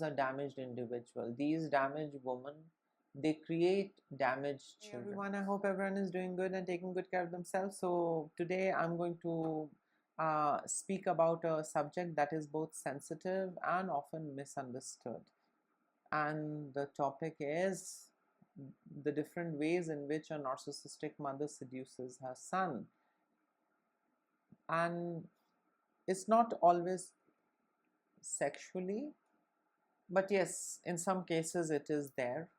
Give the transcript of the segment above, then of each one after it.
a damaged individual. These damaged women, they create damaged children. Hey everyone, I hope everyone is doing good and taking good care of themselves. So today I'm going to speak about a subject that is both sensitive and often misunderstood. And the topic is the different ways in which a narcissistic mother seduces her son. And it's not always sexually, but yes, in some cases it is there.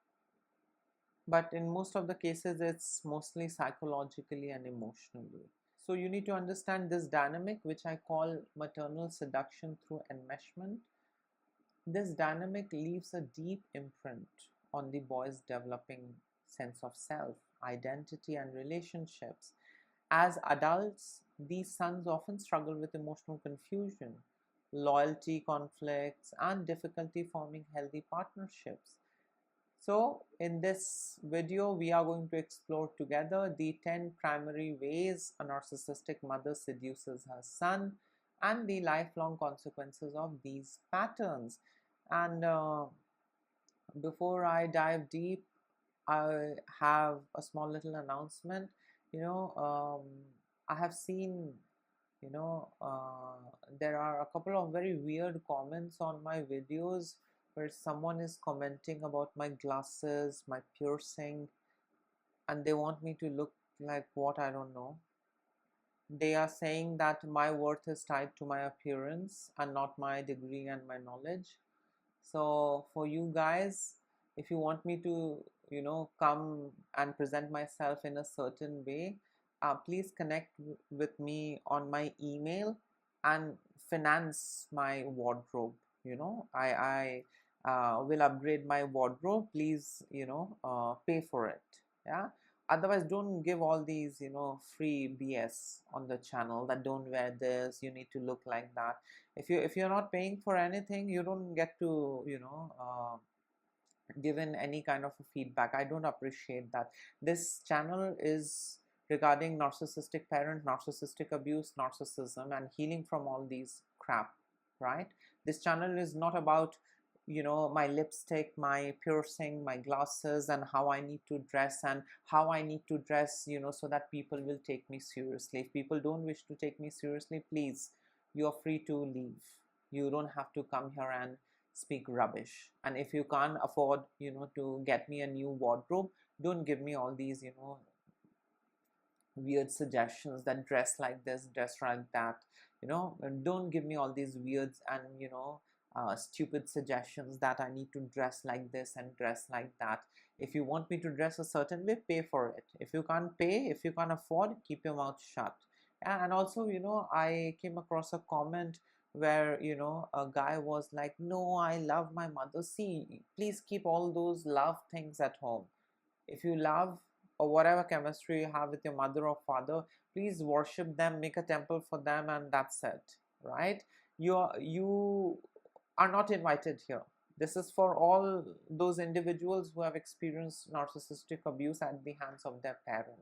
But in most of the cases, it's mostly psychologically and emotionally. So you need to understand this dynamic, which I call maternal seduction through enmeshment. This dynamic leaves a deep imprint on the boy's developing sense of self, identity, and relationships. As adults, these sons often struggle with emotional confusion, loyalty conflicts, and difficulty forming healthy partnerships. So in this video, we are going to explore together the 10 primary ways a narcissistic mother seduces her son and the lifelong consequences of these patterns. And before I dive deep, I have a small little announcement. I have seen, there are a couple of very weird comments on my videos where someone is commenting about my glasses, my piercing, and they want me to look like what, I don't know. They are saying that my worth is tied to my appearance and not my degree and my knowledge. So for you guys, if you want me to, come and present myself in a certain way, please connect with me on my email and finance my wardrobe. I will upgrade my wardrobe. Please, pay for it. Yeah. Otherwise, don't give all these, free BS on the channel that don't wear this, you need to look like that. If you're not paying for anything, you don't get to, given any kind of a feedback. I don't appreciate that. This channel is regarding narcissistic parent, narcissistic abuse, narcissism, and healing from all these crap, right? This channel is not about, my lipstick, my piercing, my glasses, and how I need to dress and how I need to dress, so that people will take me seriously. If people don't wish to take me seriously, please, you're free to leave. You don't have to come here and speak rubbish. And if you can't afford, to get me a new wardrobe, don't give me all these, weird suggestions that dress like this, dress like that. Don't give me all these weirds and stupid suggestions that I need to dress like this and dress like that. If you want me to dress a certain way, pay for it. If you can't pay, if you can't afford, keep your mouth shut. And also, I came across a comment where a guy was like, no, I love my mother. See, please keep all those love things at home. If you love or whatever chemistry you have with your mother or father, please worship them, make a temple for them, and that's it, right? You are not invited here. This is for all those individuals who have experienced narcissistic abuse at the hands of their parent.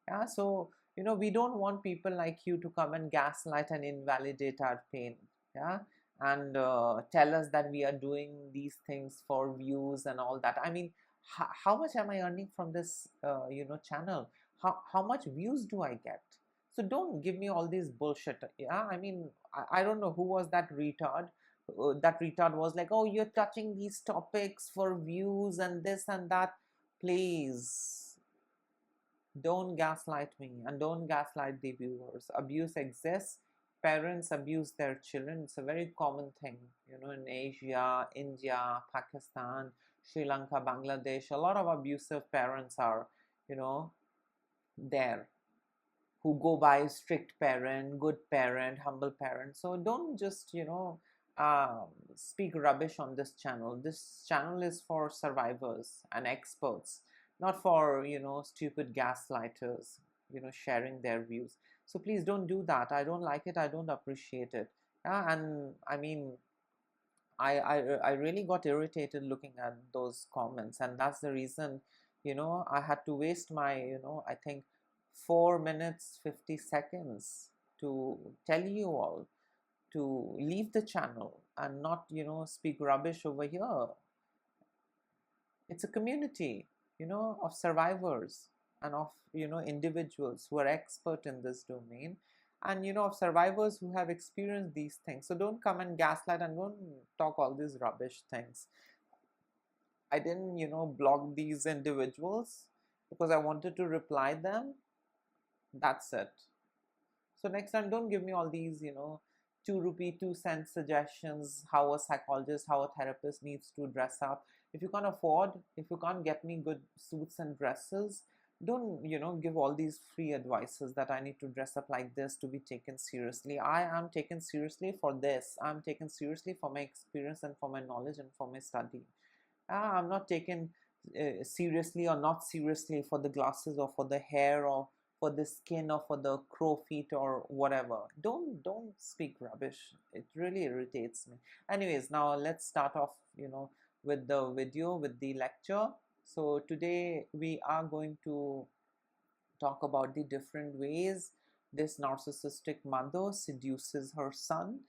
Yeah, so we don't want people like you to come and gaslight and invalidate our pain. Yeah, and tell us that we are doing these things for views and all that. I mean, how much am I earning from this channel? How much views do I get? So don't give me all this bullshit. Yeah, I mean, I don't know who was that retard. That retard was like, oh, you're touching these topics for views and this and that. Please don't gaslight me and don't gaslight the viewers. Abuse exists. Parents abuse their children. It's a very common thing, in Asia, India, Pakistan, Sri Lanka, Bangladesh. A lot of abusive parents are, there, who go by strict parent, good parent, humble parent. So don't just, speak rubbish on this channel. This channel is for survivors and experts, not for, stupid gaslighters, sharing their views. So please don't do that. I don't like it. I don't appreciate it. And I mean, I really got irritated looking at those comments, and that's the reason, I had to waste my, I think 4 minutes 50 seconds to tell you all to leave the channel and not, speak rubbish over here. It's a community, of survivors and of, individuals who are expert in this domain, and, of survivors who have experienced these things. So don't come and gaslight and don't talk all these rubbish things. I didn't, block these individuals because I wanted to reply them. That's it. So next time, don't give me all these, 2 rupee, 2 cent suggestions, how a psychologist, how a therapist needs to dress up. If you can't afford, if you can't get me good suits and dresses, don't, give all these free advices that I need to dress up like this to be taken seriously. I am taken seriously for this. I'm taken seriously for my experience and for my knowledge and for my study. I'm not taken seriously or not seriously for the glasses or for the hair or for the skin or for the crow feet or whatever. Don't speak rubbish. It really irritates me. Anyways, now let's start off, with the video, with the lecture. So today we are going to talk about the different ways this narcissistic mother seduces her son,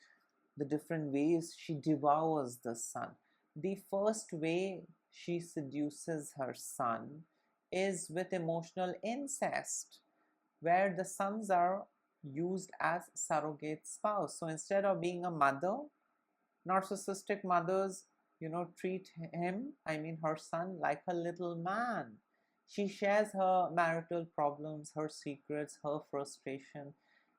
the different ways she devours the son. The first way she seduces her son is with emotional incest, where the sons are used as surrogate spouse. So instead of being a mother, narcissistic mothers, treat him, her son, like a little man. She shares her marital problems, her secrets, her frustration,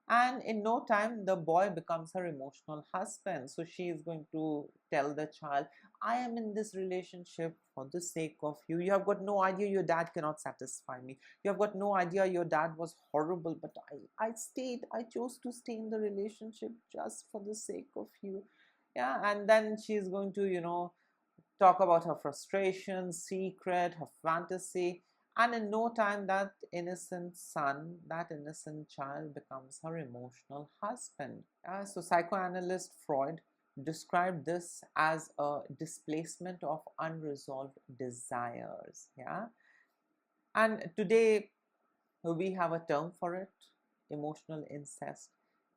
and in no time the boy becomes her emotional husband. So she is going to tell the child, I am in this relationship for the sake of you. You have got no idea your dad cannot satisfy me. You have got no idea your dad was horrible, but I chose to stay in the relationship just for the sake of you. Yeah, and then she is going to, talk about her frustration, secret, her fantasy, and in no time that innocent son, that innocent child becomes her emotional husband. So psychoanalyst Freud described this as a displacement of unresolved desires. Yeah, and today we have a term for it, emotional incest,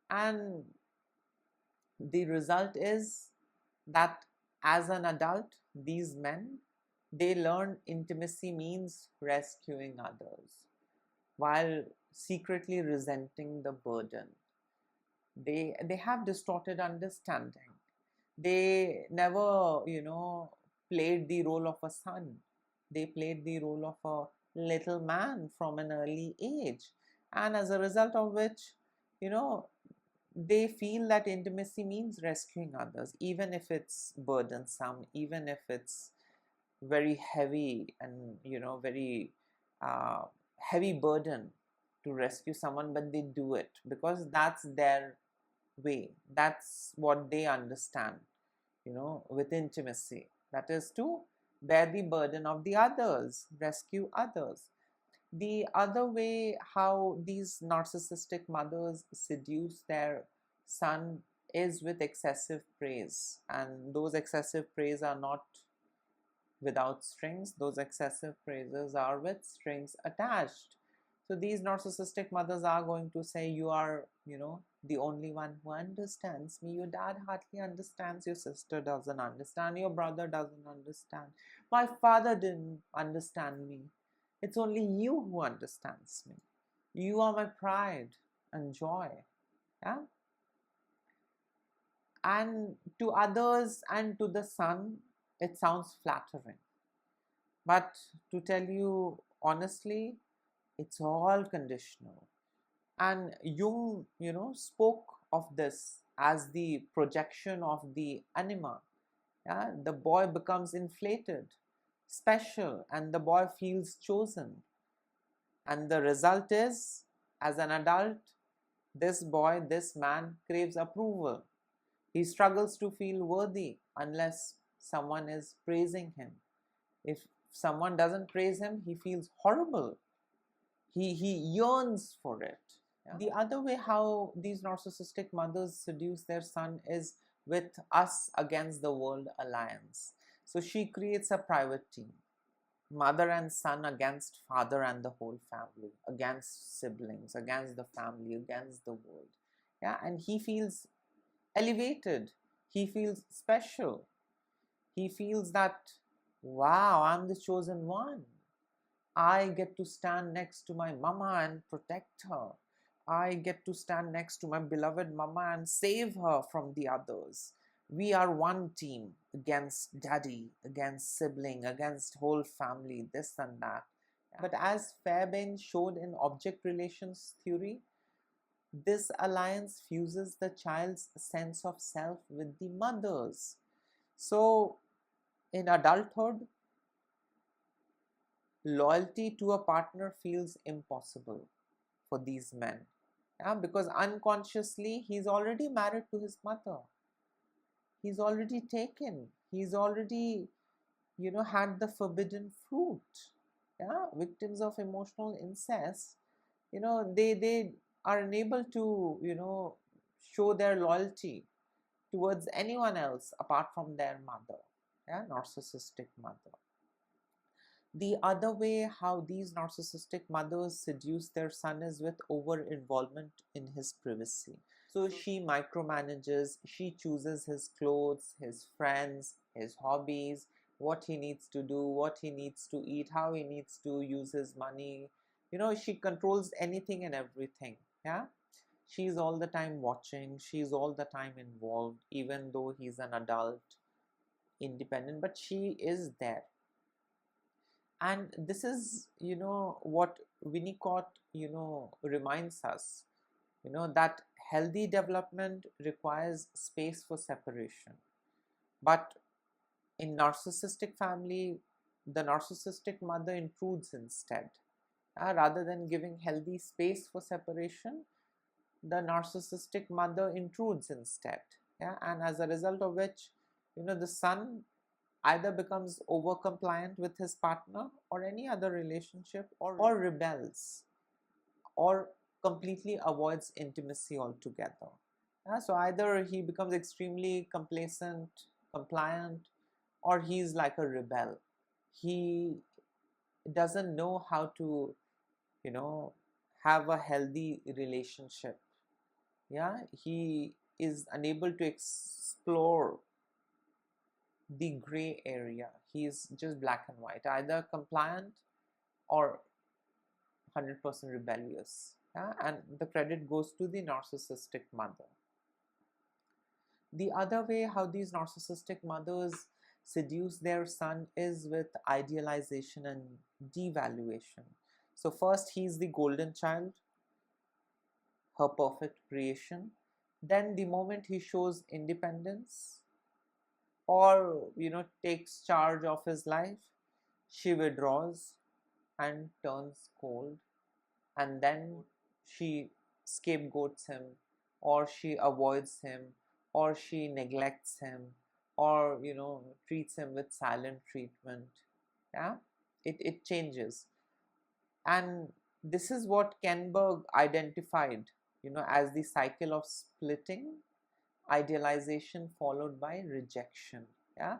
and the result is that as an adult, these men, they learn intimacy means rescuing others while secretly resenting the burden. They have distorted understanding. They never, played the role of a son. They played the role of a little man from an early age. And as a result of which, they feel that intimacy means rescuing others, even if it's burdensome, even if it's very heavy and, very heavy burden to rescue someone, but they do it because that's their way. That's what they understand, with intimacy. That is to bear the burden of the others, rescue others. The other way how these narcissistic mothers seduce their son is with excessive praise, and those excessive praise are not without strings. Those excessive praises are with strings attached. So these narcissistic mothers are going to say, you are, the only one who understands me. Your dad hardly understands. Your sister doesn't understand. Your brother doesn't understand. My father didn't understand me. It's only you who understands me. You are my pride and joy. Yeah. And to others and to the son, it sounds flattering. But to tell you honestly, it's all conditional. And Jung, spoke of this as the projection of the anima. Yeah? The boy becomes inflated, special, and the boy feels chosen. And the result is, as an adult, this boy, this man craves approval. He struggles to feel worthy unless someone is praising him. If someone doesn't praise him, he feels horrible. He yearns for it. Yeah. The other way how these narcissistic mothers seduce their son is with us against the world alliance. So she creates a private team. Mother and son against father and the whole family, against siblings, against the family, against the world. Yeah, and he feels elevated. He feels special. He feels that, wow, I'm the chosen one. I get to stand next to my mama and protect her. I get to stand next to my beloved mama and save her from the others. We are one team against daddy, against sibling, against whole family, this and that. But as Fairbairn showed in object relations theory, this alliance fuses the child's sense of self with the mother's. So, in adulthood, loyalty to a partner feels impossible for these men. Yeah, because unconsciously he's already married to his mother. He's already taken. He's already, had the forbidden fruit. Yeah, victims of emotional incest, they are unable to, show their loyalty towards anyone else apart from their mother. Yeah, narcissistic mother. The other way how these narcissistic mothers seduce their son is with over involvement in his privacy. So she micromanages, she chooses his clothes, his friends, his hobbies, what he needs to do, what he needs to eat, how he needs to use his money. She controls anything and everything. Yeah. She's all the time watching, she's all the time involved, even though he's an adult, independent, but she is there. And this is, what Winnicott, reminds us, that healthy development requires space for separation. But in narcissistic family, the narcissistic mother intrudes instead. Rather than giving healthy space for separation, the narcissistic mother intrudes instead. Yeah, and as a result of which, the son either becomes over compliant with his partner or any other relationship, or rebels, or completely avoids intimacy altogether. Yeah, so either he becomes extremely complacent, compliant, or he's like a rebel. He doesn't know how to, you know, have a healthy relationship. Yeah, he is unable to explore the gray area. He is just black and white, either compliant or 100% rebellious. Yeah? And the credit goes to the narcissistic mother. The other way how these narcissistic mothers seduce their son is with idealization and devaluation. So first he's the golden child, her perfect creation. Then the moment he shows independence or takes charge of his life, she withdraws and turns cold, and then she scapegoats him, or she avoids him, or she neglects him, or treats him with silent treatment. Yeah, it changes. And this is what Kenberg identified as the cycle of splitting, idealization followed by rejection. Yeah,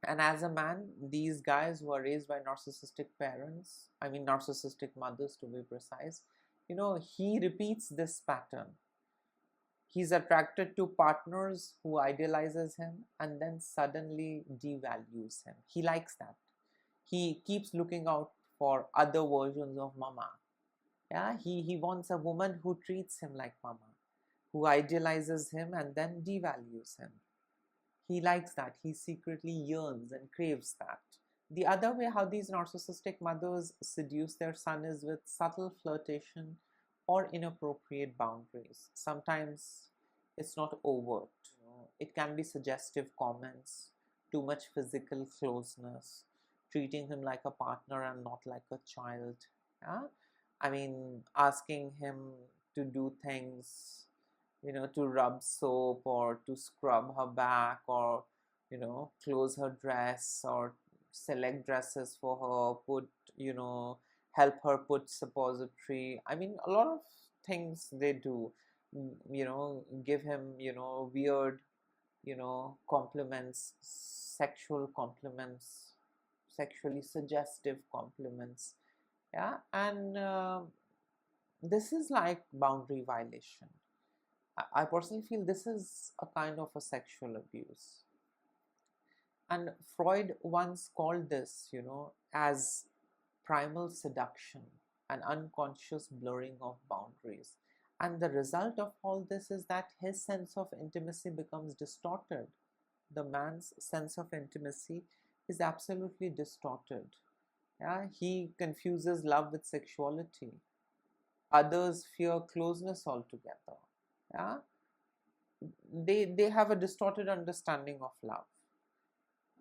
and as a man, these guys who are raised by narcissistic parents, I mean narcissistic mothers to be precise, he repeats this pattern. He's attracted to partners who idolizes him and then suddenly devalues him. He likes that. He keeps looking out for other versions of mama. Yeah, he wants a woman who treats him like mama, who idealizes him and then devalues him. He likes that. He secretly yearns and craves that. The other way how these narcissistic mothers seduce their son is with subtle flirtation or inappropriate boundaries. Sometimes it's not overt. It can be suggestive comments, too much physical closeness, treating him like a partner and not like a child. Yeah? I mean, asking him to do things, to rub soap or to scrub her back, or close her dress or select dresses for her, put help her put suppository. I mean, a lot of things they do. Give him weird compliments, sexual compliments, sexually suggestive compliments. Yeah, and this is like boundary violation. I personally feel this is a kind of a sexual abuse. And Freud once called this, as primal seduction, an unconscious blurring of boundaries. And the result of all this is that his sense of intimacy becomes distorted. The man's sense of intimacy is absolutely distorted. Yeah, he confuses love with sexuality. Others fear closeness altogether. Yeah, they have a distorted understanding of love.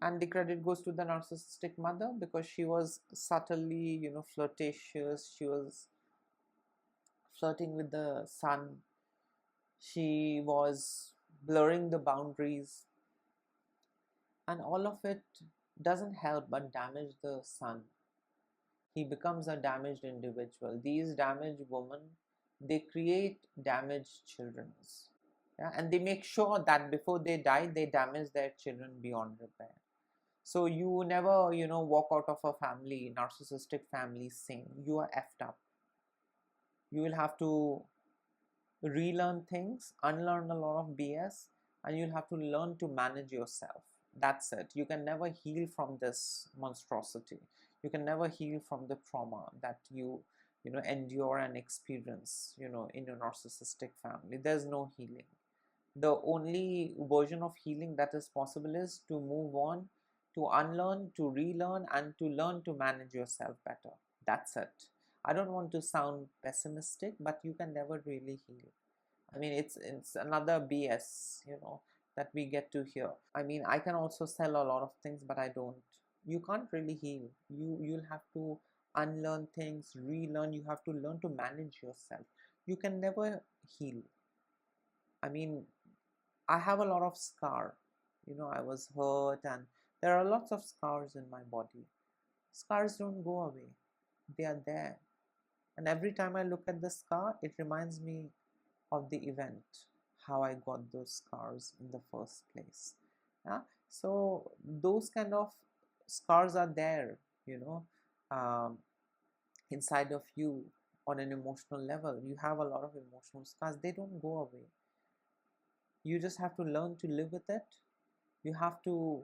And the credit goes to the narcissistic mother, because she was subtly, flirtatious. She was flirting with the son. She was blurring the boundaries, and all of it doesn't help but damage the son. He becomes a damaged individual. These damaged women, they create damaged children. Yeah? And they make sure that before they die, they damage their children beyond repair. So you never, walk out of a family, narcissistic family, saying you are effed up. You will have to relearn things, unlearn a lot of BS, and you'll have to learn to manage yourself. That's it. You can never heal from this monstrosity. You can never heal from the trauma that you endure and experience, in your narcissistic family. There's no healing. The only version of healing that is possible is to move on, to unlearn, to relearn, and to learn to manage yourself better. That's it. I don't want to sound pessimistic, but you can never really heal. I mean, it's another BS, that we get to hear. I mean, I can also sell a lot of things, but I don't. You can't really heal. You'll have to unlearn things, relearn. You have to learn to manage yourself. You can never heal. I mean, I have a lot of scar. I was hurt, and there are lots of scars in my body. Scars don't go away. They are there. And every time I look at the scar, it reminds me of the event, how I got those scars in the first place. Yeah? So those kind of scars are there, um, inside of you on an emotional level. You have a lot of emotional scars. They don't go away. You just have to learn to live with it. You have to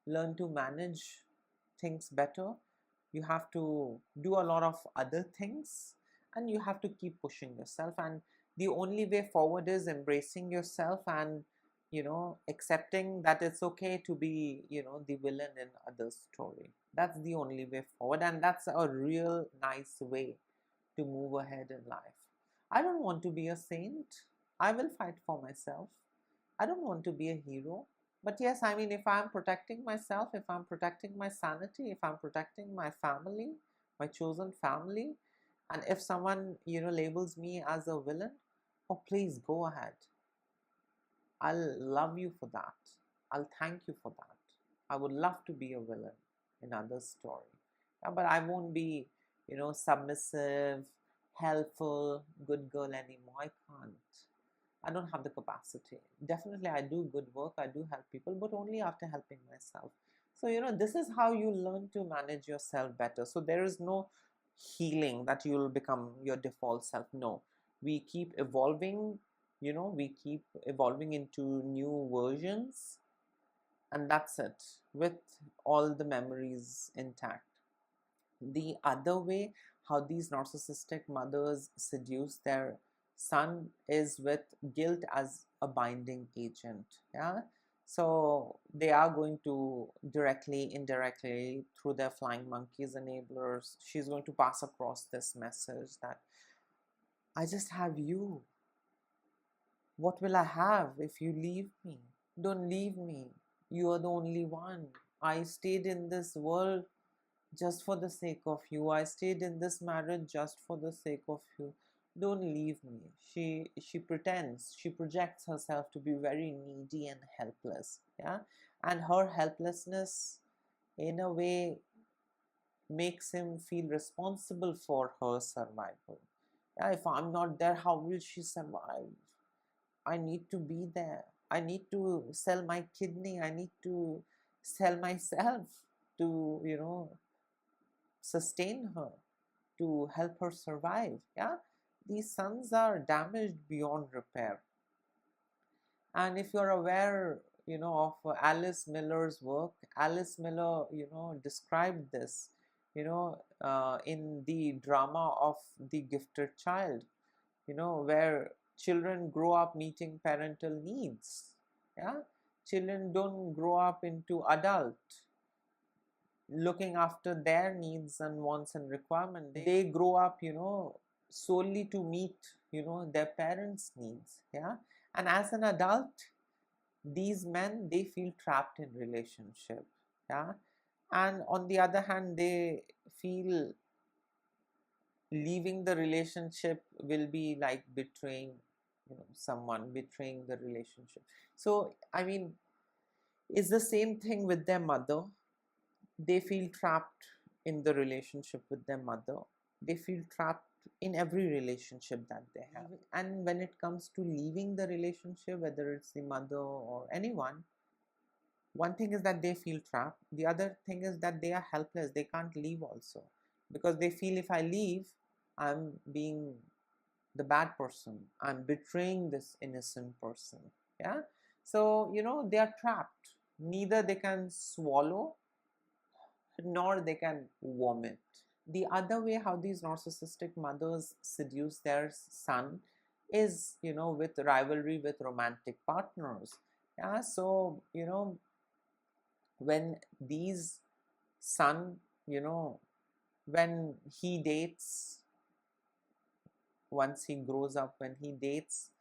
learn to manage things better. You have to do a lot of other things, and you have to keep pushing yourself. And the only way forward is embracing yourself and accepting that it's okay to be the villain in others' story. That's the only way forward, and that's a real nice way to move ahead in life. I don't want to be a saint. I will fight for myself. I don't want to be a hero. But yes, I mean, if I'm protecting myself, if I'm protecting my sanity, if I'm protecting my family, my chosen family, and if someone, labels me as a villain, oh, please go ahead. I'll love you for that. I'll thank you for that. I would love to be a villain in others' story. Yeah, but I won't be, submissive, helpful, good girl anymore. I can't. I don't have the capacity. Definitely, I do good work. I do help people, but only after helping myself. So, this is how you learn to manage yourself better. So, there is no healing that you'll become your default self. No, we keep evolving, we keep evolving into new versions, and that's it, with all the memories intact. The other way how these narcissistic mothers seduce their son is with guilt as a binding agent. Yeah, so they are going to directly, indirectly, through their flying monkeys enablers, she's going to pass across this message that I just have you. What will I have if you leave me? Don't leave me. You are the only one. I stayed in this world just for the sake of you. I stayed in this marriage just for the sake of you. Don't leave me. She pretends, she projects herself to be very needy and helpless. Yeah, and her helplessness in a way makes him feel responsible for her survival. Yeah, if I'm not there, how will she survive? I need to be there. I need to sell my kidney. I need to sell myself to, sustain her, to help her survive. Yeah, these sons are damaged beyond repair. And if you're aware, of Alice Miller's work, Alice Miller, described this, in the drama of The Gifted Child, where children grow up meeting parental needs. Yeah, children don't grow up into adult looking after their needs and wants and requirements. They grow up, solely to meet, their parents' needs. Yeah, and as an adult, these men, they feel trapped in relationship. Yeah, and on the other hand, they feel leaving the relationship will be like betraying, someone, betraying the relationship. So I mean, it's the same thing with their mother. They feel trapped in the relationship with their mother. They feel trapped in every relationship that they have. And when it comes to leaving the relationship, whether it's the mother or anyone, one thing is that they feel trapped. The other thing is that they are helpless. They can't leave also, because they feel, if I leave, I'm being the bad person. I'm betraying this innocent person. Yeah. So, they are trapped. Neither they can swallow nor they can vomit. The other way how these narcissistic mothers seduce their son is, with rivalry with romantic partners. Yeah. So, when these son, when he dates, once he grows up, when he dates,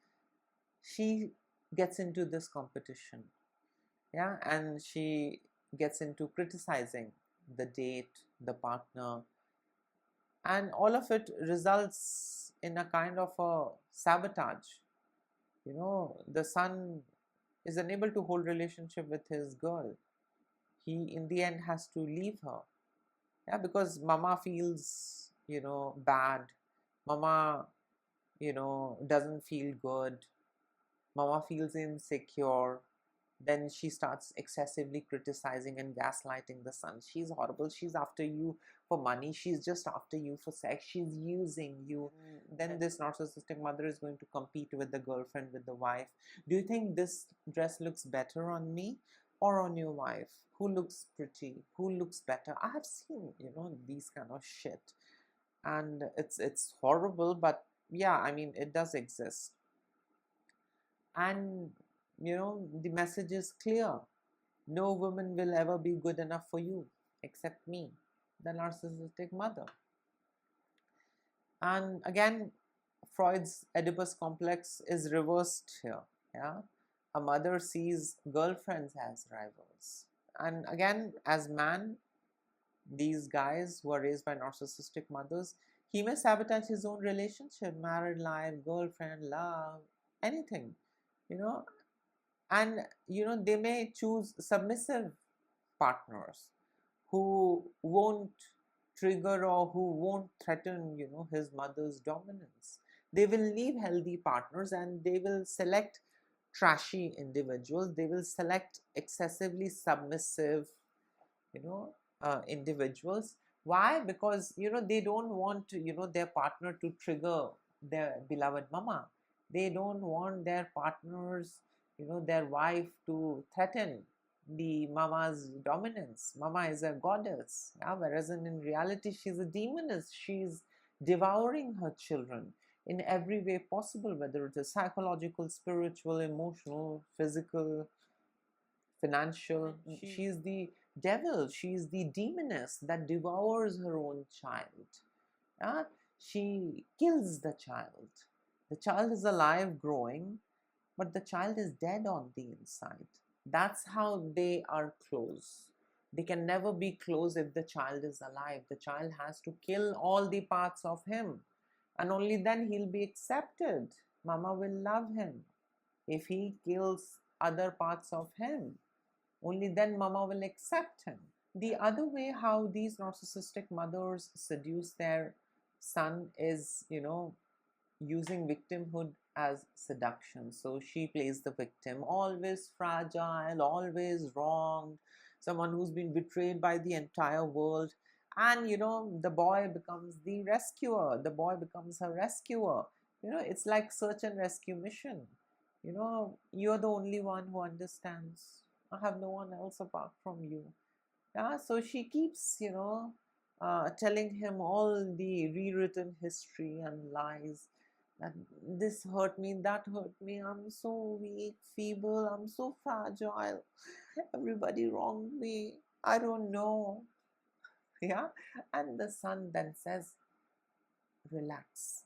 she gets into this competition. Yeah, and she gets into criticizing the date, the partner, and all of it results in a kind of a sabotage. The son is unable to hold relationship with his girl. He in the end has to leave her. Yeah, because mama feels, bad. Mama, doesn't feel good. Mama feels insecure. Then she starts excessively criticizing and gaslighting the son. She's horrible. She's after you for money. She's just after you for sex. She's using you. Then this narcissistic mother is going to compete with the girlfriend, with the wife. Do you think this dress looks better on me or on your wife? Who looks pretty? Who looks better? I have seen, these kind of shit. And it's horrible, but yeah, I mean, it does exist. And the message is clear: no woman will ever be good enough for you except me, the narcissistic mother. And again, Freud's Oedipus complex is reversed here. Yeah, a mother sees girlfriends as rivals. And again, as man, these guys who are raised by narcissistic mothers, he may sabotage his own relationship, married life, girlfriend, love, anything, you know and they may choose submissive partners who won't trigger or who won't threaten his mother's dominance. They will leave healthy partners and they will select trashy individuals. They will select excessively submissive individuals. Why? Because they don't want their partner to trigger their beloved mama. They don't want their partners, their wife, to threaten the mama's dominance. Mama is a goddess, yeah? Whereas in reality she's a demoness. She's devouring her children in every way possible, whether it is psychological, spiritual, emotional, physical, financial. She is the devil. She is the demoness that devours her own child. Yeah? She kills the child. The child is alive, growing, but the child is dead on the inside. That's how they are close. They can never be close if the child is alive. The child has to kill all the parts of him, and only then he'll be accepted. Mama will love him. If he kills other parts of him, only then mama will accept him. The other way how these narcissistic mothers seduce their son is, using victimhood as seduction. So she plays the victim, always fragile, always wronged, someone who's been betrayed by the entire world. And the boy becomes the rescuer. The boy becomes her rescuer. It's like search and rescue mission. You're the only one who understands. I have no one else apart from you. Yeah, so she keeps, telling him all the rewritten history and lies, that this hurt me, that hurt me, I'm so weak, feeble, I'm so fragile, everybody wronged me, I don't know. Yeah, and the son then says, relax,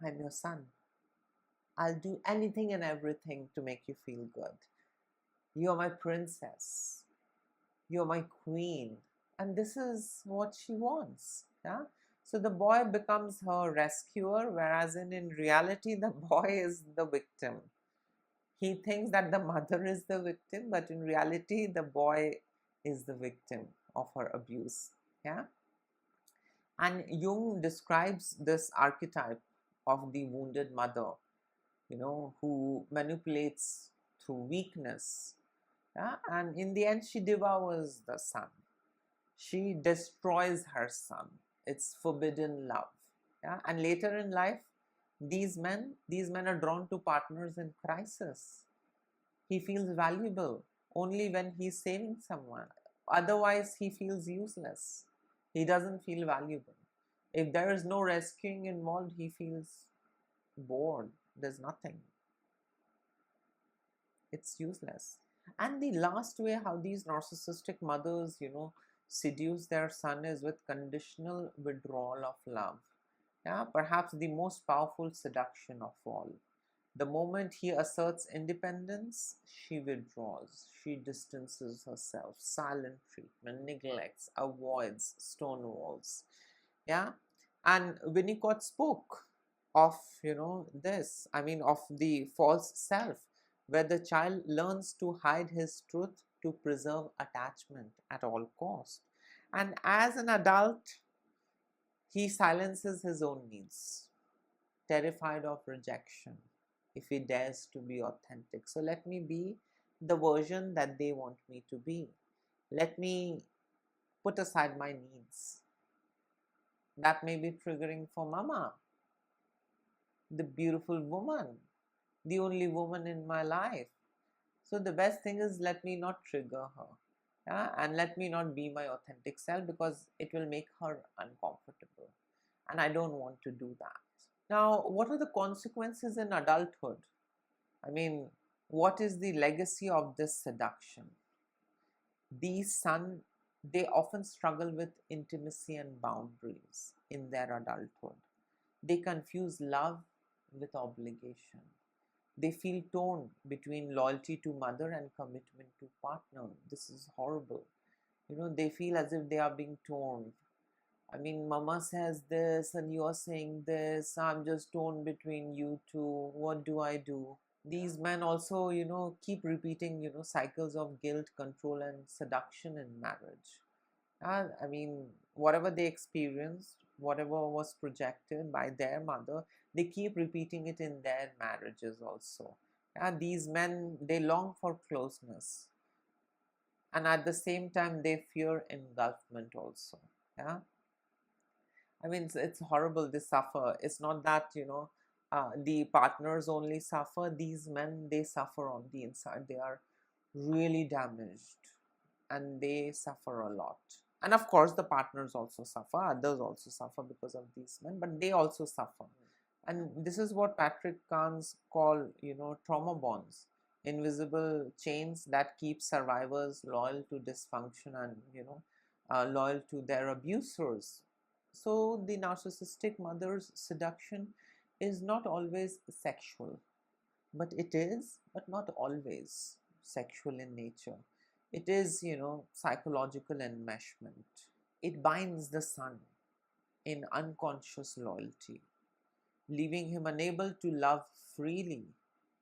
I'm your son. I'll do anything and everything to make you feel good. You're my princess. You're my queen. And this is what she wants. Yeah. So the boy becomes her rescuer, whereas in reality, the boy is the victim. He thinks that the mother is the victim, but in reality, the boy is the victim of her abuse. Yeah. And Jung describes this archetype of the wounded mother, who manipulates through weakness. Yeah? And in the end, she devours the son. She destroys her son. It's forbidden love. Yeah? And later in life, these men are drawn to partners in crisis. He feels valuable only when he's saving someone. Otherwise, he feels useless. He doesn't feel valuable. If there is no rescuing involved, he feels bored. There's nothing. It's useless. And the last way how these narcissistic mothers, seduce their son is with conditional withdrawal of love. Yeah, perhaps the most powerful seduction of all. The moment he asserts independence, she withdraws. She distances herself, silent treatment, neglects, avoids, stonewalls. Yeah, and Winnicott spoke of this. I mean, of the false self, where the child learns to hide his truth to preserve attachment at all cost. And as an adult, he silences his own needs, terrified of rejection if he dares to be authentic. So let me be the version that they want me to be. Let me put aside my needs. That may be triggering for mama, the beautiful woman, the only woman in my life. So the best thing is, let me not trigger her. Yeah? And let me not be my authentic self, because it will make her uncomfortable. And I don't want to do that. Now, what are the consequences in adulthood? I mean, what is the legacy of this seduction? These sons, they often struggle with intimacy and boundaries in their adulthood. They confuse love with obligation. They feel torn between loyalty to mother and commitment to partner. This is horrible. They feel as if they are being torn. I mean, mama says this and you are saying this. I'm just torn between you two. What do I do? These men also, keep repeating, cycles of guilt, control, and seduction in marriage. And I mean, whatever they experienced, whatever was projected by their mother, they keep repeating it in their marriages also. And these men, they long for closeness. And at the same time, they fear engulfment also. Yeah. I mean, it's horrible. They suffer. It's not that, the partners only suffer. These men, they suffer on the inside. They are really damaged and they suffer a lot. And of course, the partners also suffer. Others also suffer because of these men, but they also suffer. And this is what Patrick Kahns call, trauma bonds, invisible chains that keep survivors loyal to dysfunction and, loyal to their abusers. So the narcissistic mother's seduction is not always sexual, but it is, but not always sexual in nature. It is, psychological enmeshment. It binds the son in unconscious loyalty, leaving him unable to love freely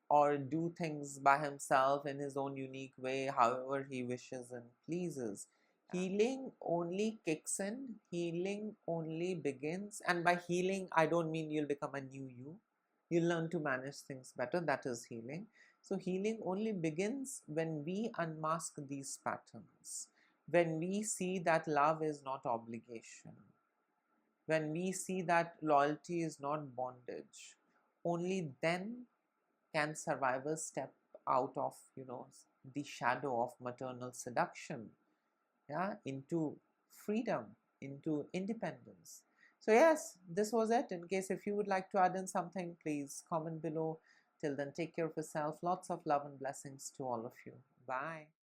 or do things by himself in his own unique way, however he wishes and pleases. Healing only kicks in, healing only begins, and by healing, I don't mean you'll become a new you. You'll learn to manage things better, that is healing. So healing only begins when we unmask these patterns, when we see that love is not obligation, when we see that loyalty is not bondage. Only then Can survivors step out of, the shadow of maternal seduction, yeah, into freedom, into independence? So yes, this was it. In case if you would like to add in something, please comment below. Till then, take care of yourself. Lots of love and blessings to all of you. Bye.